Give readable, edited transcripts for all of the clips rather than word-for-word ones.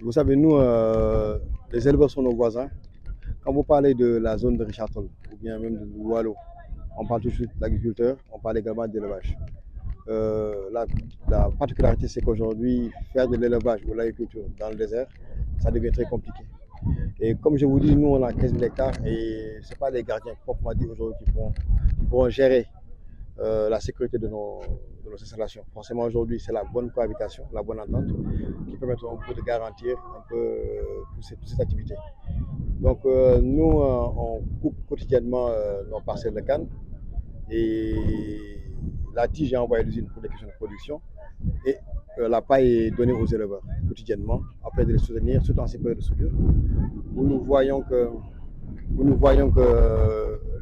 Vous savez, nous, les éleveurs sont nos voisins. Quand vous parlez de la zone de Richard-Toll ou bien même de Wallo, on parle tout de suite d'agriculteur, on parle également d'élevage. Euh, la, la particularité, c'est qu'aujourd'hui, faire de l'élevage ou l'agriculture dans le désert, ça devient très compliqué. Et comme je vous dis, nous, on a 15 000 hectares et ce n'est pas les gardiens proprement dit aujourd'hui qui pourront gérer la sécurité de nos installations. Forcément, aujourd'hui, c'est la bonne cohabitation, la bonne entente qui permettra un peu de garantir un peu toutes ces activités. Donc, nous, on coupe quotidiennement nos parcelles de canne et la tige est envoyée à l'usine pour des questions de production et la paille est donnée aux éleveurs quotidiennement après de les soutenir, surtout en ces périodes de soudure où nous voyons que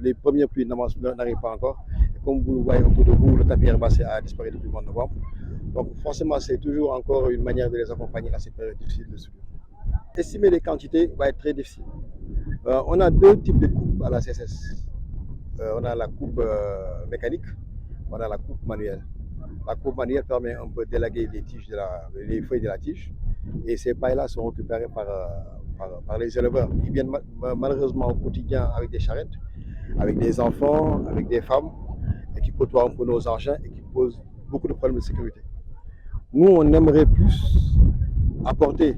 les premières pluies n'arrivent pas encore. Et comme vous le voyez autour de vous, le tapis herbacé a disparu depuis le mois de novembre. Donc forcément, c'est toujours encore une manière de les accompagner à ces périodes difficiles de soudure. Estimer les quantités va être très difficile. On a deux types de coupes à la CSS. On a la coupe mécanique, on a la coupe manuelle. La coupe manuelle permet un peu d'élaguer les feuilles de la tige et ces pailles-là sont récupérées par les éleveurs. Ils viennent malheureusement au quotidien avec des charrettes, avec des enfants, avec des femmes et qui côtoient un peu nos engins et qui posent beaucoup de problèmes de sécurité. Nous, on aimerait plus apporter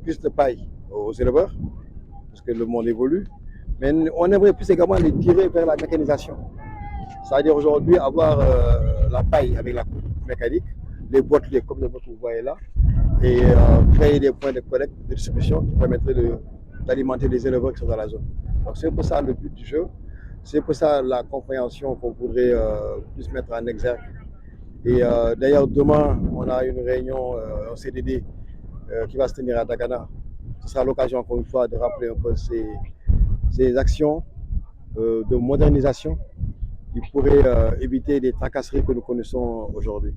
plus de paille aux éleveurs parce que le monde évolue, mais on aimerait plus également les tirer vers la mécanisation. C'est-à-dire aujourd'hui avoir la paille avec la coupe mécanique, les boîtes comme les boîtes que vous voyez là, et créer des points de collecte, de distribution qui permettraient d'alimenter les éleveurs qui sont dans la zone. Donc c'est pour ça le but du jeu, c'est pour ça la compréhension qu'on voudrait plus mettre en exergue. Et d'ailleurs demain, on a une réunion, un CDD qui va se tenir à Dagana. Ce sera l'occasion encore une fois de rappeler un peu ces actions de modernisation qui pourraient éviter les tracasseries que nous connaissons aujourd'hui.